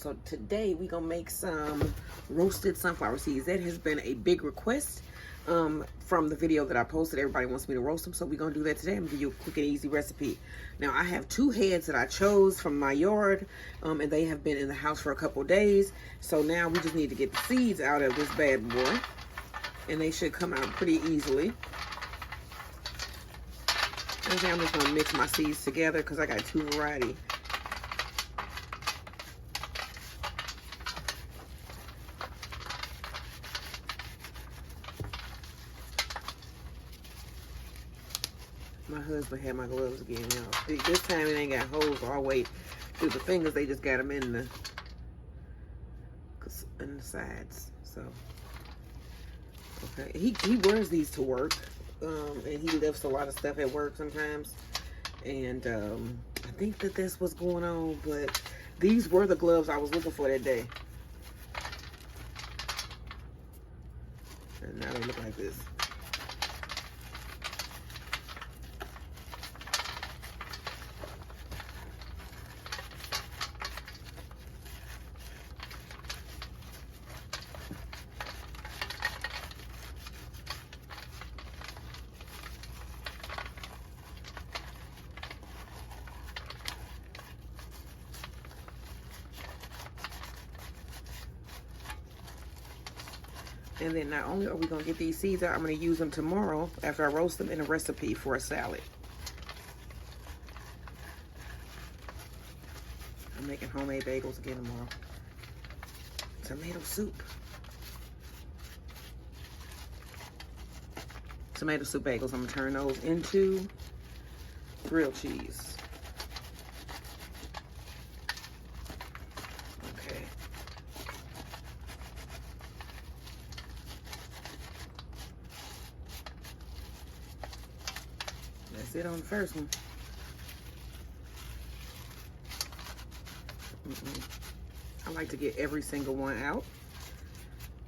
So today we gonna make some roasted sunflower seeds. That has been a big request from the video that I posted. Everybody wants me to roast them, so we're gonna do that today. I'm gonna give you a quick and easy recipe. Now I have 2 heads that I chose from my yard, and they have been in the house for a couple days. So now we just need to get the seeds out of this bad boy, and they should come out pretty easily. Okay, I'm just gonna mix my seeds together because I got 2 varieties. My husband had my gloves again, y'all. This time it ain't got holes all the way through the fingers. They just got them in the sides. So, okay. He wears these to work, and he lifts a lot of stuff at work sometimes. And I think that that's what's going on. But these were the gloves I was looking for that day. And now they look like this. And then not only are we going to get these seeds out, I'm going to use them tomorrow after I roast them in a recipe for a salad. I'm making homemade bagels again tomorrow. Tomato soup. Tomato soup bagels. I'm going to turn those into grilled cheese. That's it on the first one. I like to get every single one out.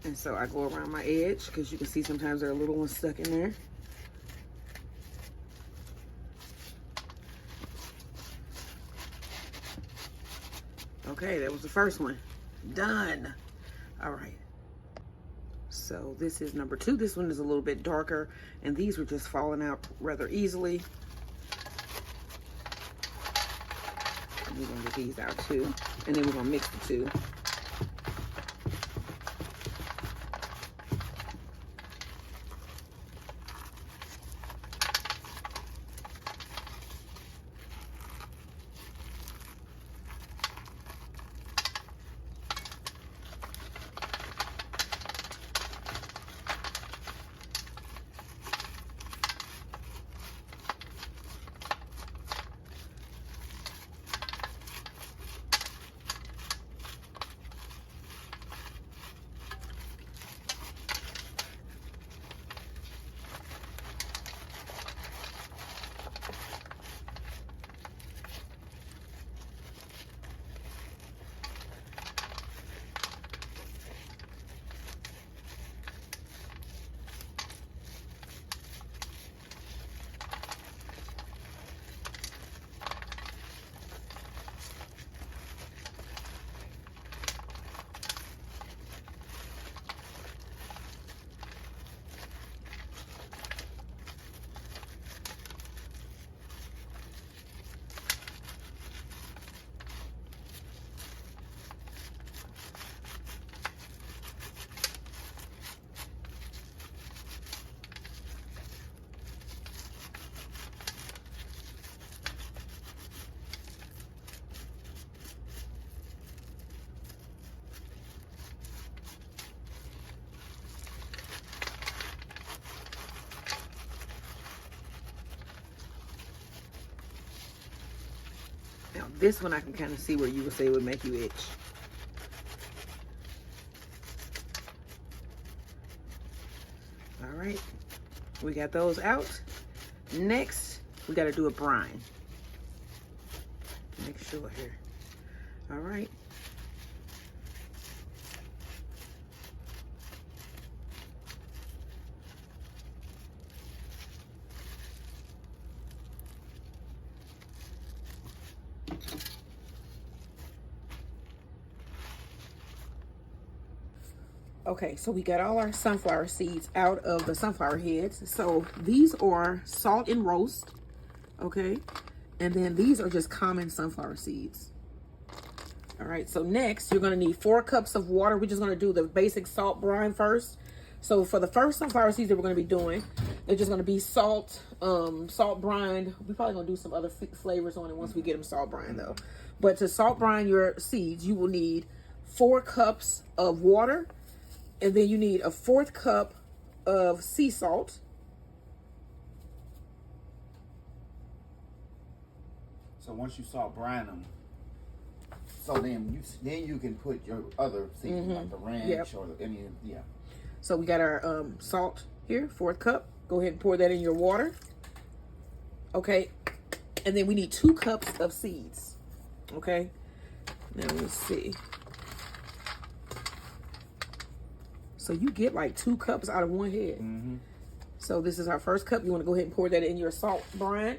And so I go around my edge because you can see sometimes there are little ones stuck in there. Okay, that was the first one. Done. All right. So this is number 2. This one is a little bit darker, and these were just falling out rather easily. We're gonna get these out too, and then we're gonna mix the 2. Now this one I can kind of see where you would say it would make you itch. All right, we got those out. Next, we got to do a brine. Make sure here. All right. Okay, so we got all our sunflower seeds out of the sunflower heads. So these are salt and roast, okay? And then these are just common sunflower seeds. All right, so next you're gonna need 4 cups of water. We're just gonna do the basic salt brine first. So for the first sunflower seeds that we're gonna be doing, they're just gonna be salt, salt brine. We're probably gonna do some other flavors on it once we get them salt brine though. But to salt brine your seeds, you will need 4 cups of water. And then you need a 1/4 cup of sea salt. So once you salt brine them, so then you can put your other seasoning like the ranch or any of So we got our salt here, 1/4 cup. Go ahead and pour that in your water. Okay, and then we need 2 cups of seeds. Okay, now let's see. So you get like 2 cups out of one head. So this is our first cup. You want to go ahead and pour that in your salt brine.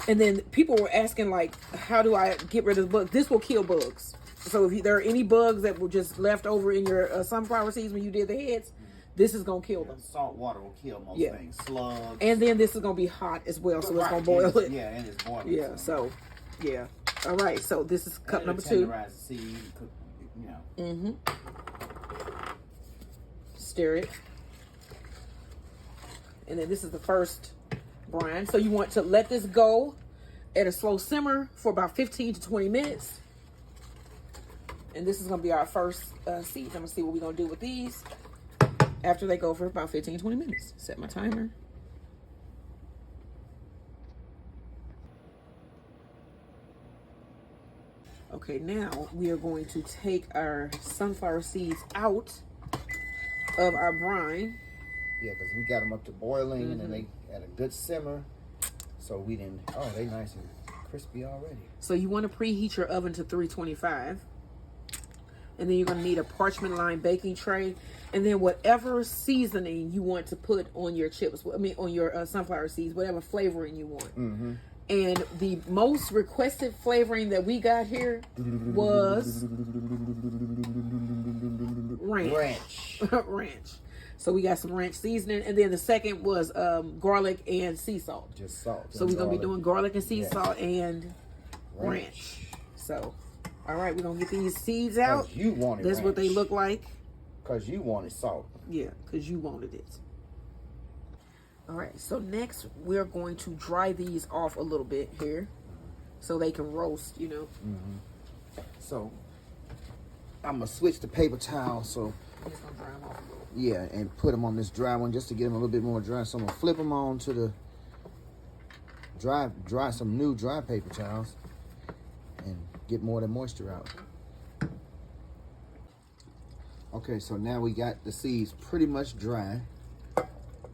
And then people were asking like, how do I get rid of the bugs? This will kill bugs. So if there are any bugs that were just left over in your sunflower seeds when you did the heads, this is going to kill them. Salt water will kill most things. Slugs. And then this is going to be hot as well. So it's going to boil it. Yeah, and it's boiling. Yeah, so yeah. All right, so this is cup number 2. Tenderize the seed, Stir it. And then this is the first brine. So you want to let this go at a slow simmer for about 15 to 20 minutes. And this is going to be our first seeds. I'm going to see what we're going to do with these after they go for about 15, 20 minutes. Set my timer. Okay, now we are going to take our sunflower seeds out of our brine. Yeah, because we got them up to boiling and then they had a good simmer. So we didn't, they nice and crispy already. So you want to preheat your oven to 325. And then you're going to need a parchment lined baking tray. And then whatever seasoning you want to put on your chips, on your sunflower seeds, whatever flavoring you want. And the most requested flavoring that we got here was ranch. Ranch. So we got some ranch seasoning. And then the second was garlic and sea salt. Just salt. So we're going to be doing garlic and sea salt and ranch. So, all right, we're going to get these seeds out. You wanted That's ranch. what they look like. Because you wanted salt. Yeah, because you wanted it. All right, so next we're going to dry these off a little bit here so they can roast, So I'm going to switch to paper towel. So I'm just going to dry them off a little. yeah, and put them on this dry one just to get them a little bit more dry. So I'm going to flip them on to the dry some new dry paper towels and get more of the moisture out. Okay, so now we got the seeds pretty much dry.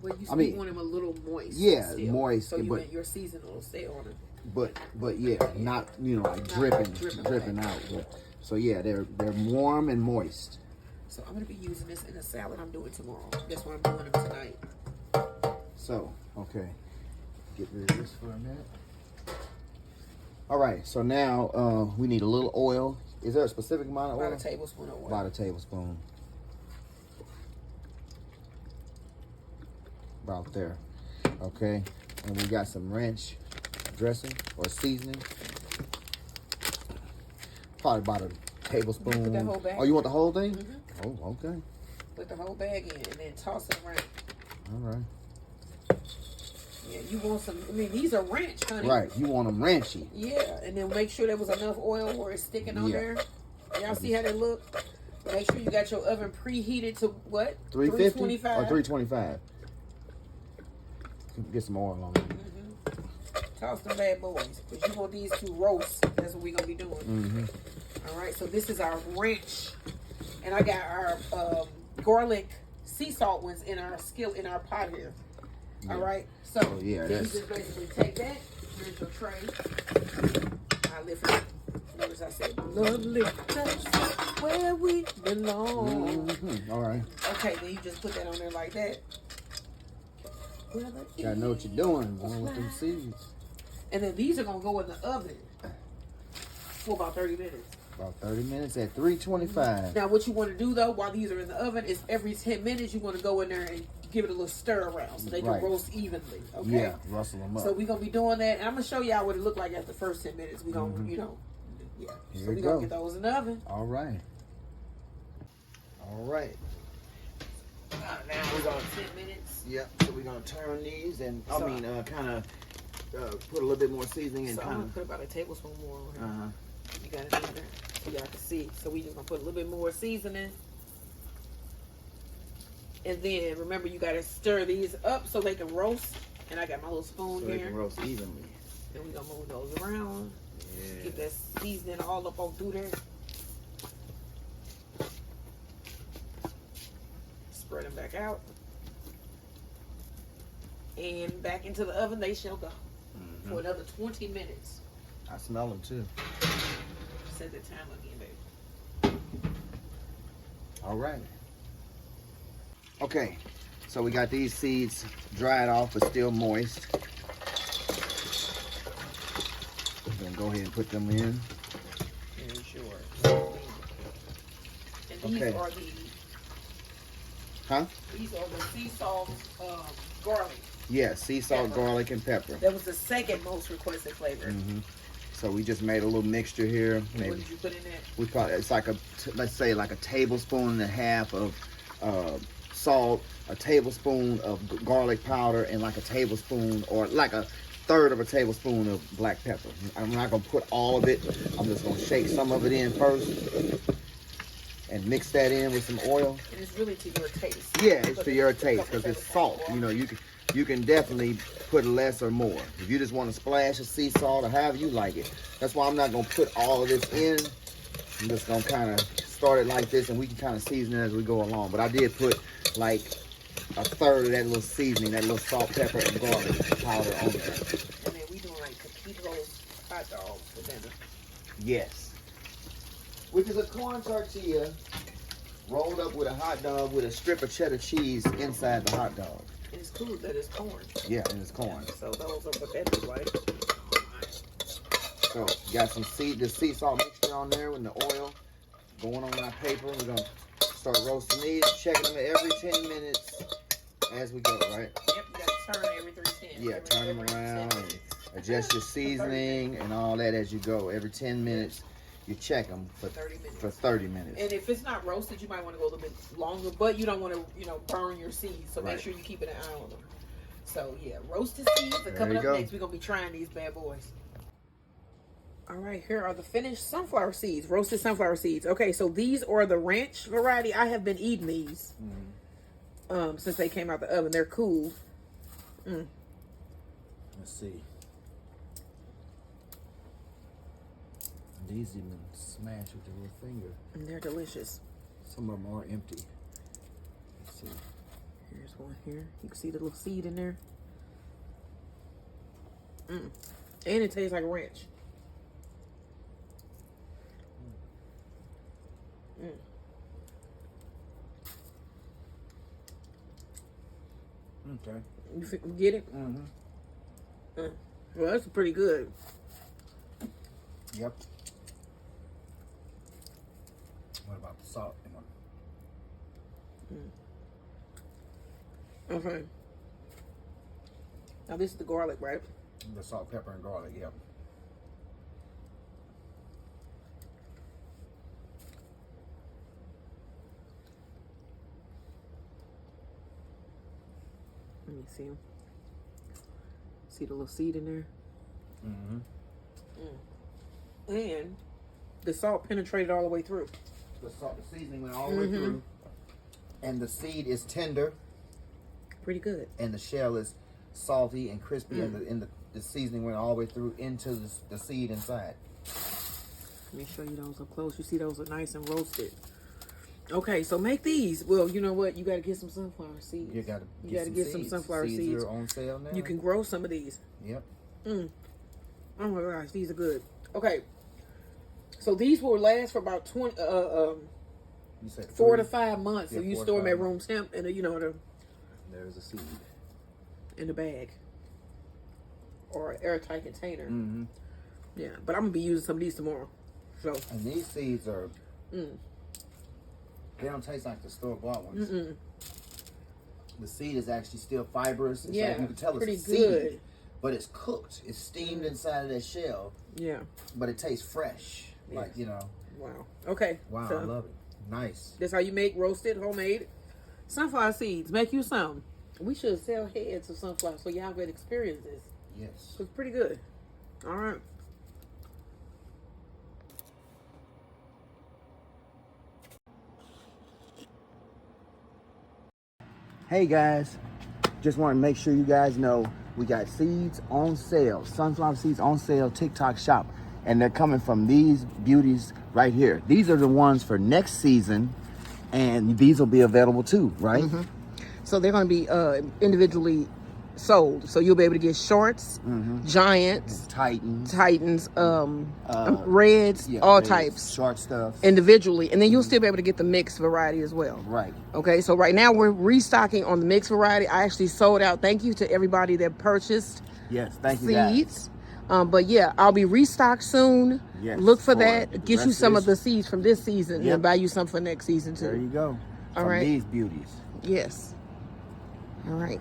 But you still want them a little moist. Yeah, still. moist. So your seasoning will stay on it. But yeah, not like dripping out. So yeah, they're warm and moist. So I'm gonna be using this in a salad I'm doing tomorrow. That's why I'm doing them tonight. So okay, get rid of this for a minute. All right, so now we need a little oil. Is there a specific amount of oil? About a tablespoon of oil. About a tablespoon. About there. Okay, and we got some ranch dressing or seasoning. Probably about a tablespoon. Put that whole bag. Oh, you want the whole thing? Mm-hmm. Oh, okay. Put the whole bag in and then toss it around. All right. Yeah, you want some, these are ranch, honey. Right, you want them ranchy. Yeah, and then make sure there was enough oil where it's sticking on there. Y'all see how they look? Make sure you got your oven preheated to what? 350 or 325. Get some oil on it. Toss them bad boys, because you want these to roast. That's what we're going to be doing. All right, so this is our ranch. And I got our garlic sea salt ones in our pot here. Yeah. All right, so yeah, then you just basically take that, here's your tray. I lift it. Notice I said, lovely touch where we belong. All right. Okay, then you just put that on there like that. Gotta know what you're doing with them seeds. And then these are gonna go in the oven for about 30 minutes. About 30 minutes at 325. Now, what you want to do though, while these are in the oven, is every 10 minutes you want to go in there and give it a little stir around so they can roast evenly. Okay. Yeah, rustle them up. So we're gonna be doing that, and I'm gonna show y'all what it looked like after the first 10 minutes. We gonna, you know, yeah. Here So we gonna get those in the oven. All right. All right. Now we're going 10 minutes. Yep. So we're gonna turn these and kind of put a little bit more seasoning and so I'm kind gonna put about a tablespoon more. You got it in there so y'all can see. So we just gonna put a little bit more seasoning. And then remember, you gotta stir these up so they can roast. And I got my little spoon so here. they can roast evenly. Then we gonna move those around. Yeah. Get that seasoning all up on through there. Spread them back out. And back into the oven they shall go for another 20 minutes. I smell them too. Set the time again, baby. All right. Okay, so we got these seeds dried off but still moist. Then go ahead and put them in. Yeah, sure. And these are the these are the sea salt garlic. Yeah, sea salt, garlic, and pepper. That was the second most requested flavor. So we just made a little mixture here. Maybe. What did you put in that? We call it, it's like let's say like a tablespoon and a half of salt, a tablespoon of garlic powder, and like a tablespoon or like a third of a tablespoon of black pepper. I'm not gonna put all of it. I'm just gonna shake some of it in first and mix that in with some oil. And it's really to your taste. Yeah, it's to your taste because it's salt. You know, you can definitely put less or more. If you just want to splash of sea salt or however you like it. That's why I'm not gonna put all of this in. I'm just gonna kind of start it like this, and we can kind of season it as we go along. But I did put like a third of that little seasoning, that little salt, pepper, and garlic powder on there. And then we doing like taquitos hot dogs for dinner. Yes. Which is a corn tortilla rolled up with a hot dog with a strip of cheddar cheese inside the hot dog. And it's cool that it's corn. Yeah, and it's corn. So those are what that looks like. So got some the sea salt mixture on there with the oil going on our paper. We're gonna start roasting these, checking them every 10 minutes as we go, right? Yep, you gotta turn every 310. Yeah, turn them around and adjust your seasoning and all that as you go. Every 10 minutes, you check them for 30 minutes. And if it's not roasted, you might want to go a little bit longer, but you don't want to, burn your seeds. So make sure you keep an eye on them. So yeah, roasted seeds are coming up next. We're gonna be trying these bad boys. All right, here are the finished sunflower seeds, roasted sunflower seeds. Okay, so these are the ranch variety. I have been eating these since they came out the oven. They're cool. Let's see. These even smash with your little finger. And they're delicious. Some of them are empty. Let's see. Here's one here. You can see the little seed in there. And it tastes like ranch. Okay. You get it? Well, that's pretty good. Yep. What about the salt in them? Okay. Now this is the garlic, right? The salt, pepper, and garlic, yep. Let me see them. See the little seed in there? And the salt penetrated all the way through. The seasoning went all the way through. And the seed is tender. Pretty good. And the shell is salty and crispy, and the seasoning went all the way through into the seed inside. Let me show you those up close. You see those are nice and roasted. Okay, so make these. Well, you know what? You got to get some sunflower seeds. You got to get some sunflower seeds. Seeds are on sale now. You can grow some of these. Yep. Oh my gosh, these are good. Okay, so these will last for about 4 to 5 months if you store them at room temp and there's a seed in the bag or an airtight container. Yeah, but I'm gonna be using some of these tomorrow. So. And these seeds are. They don't taste like the store-bought ones. The seed is actually still fibrous. It's like you can tell pretty it's good. seed, but it's cooked. It's steamed inside of that shell. Yeah. But it tastes fresh. Yeah. Like, you know. Wow. Okay. Wow, so I love it. Nice. That's how you make roasted, homemade sunflower seeds. Make you some. We should sell heads of sunflower so y'all can experience this. Yes. It's pretty good. All right. Hey guys, just want to make sure you guys know we got seeds on sale, sunflower seeds on sale, TikTok shop, and they're coming from these beauties right here. These are the ones for next season, and these will be available too, right? So they're going to be individually sold. So you'll be able to get shorts, giants, Titans, reds, all reds, types, short stuff, individually. And then you'll still be able to get the mixed variety as well. right? Okay, so right now we're restocking on the mixed variety. I actually sold out. Thank you to everybody that purchased Yes, thank you guys. seeds. But yeah, I'll be restocked soon. Yes, Look for for that. the Get you rest some of of the this- seeds from this season Yep. and buy you some for next season too. There you go. All From right. these beauties. Yes. All right.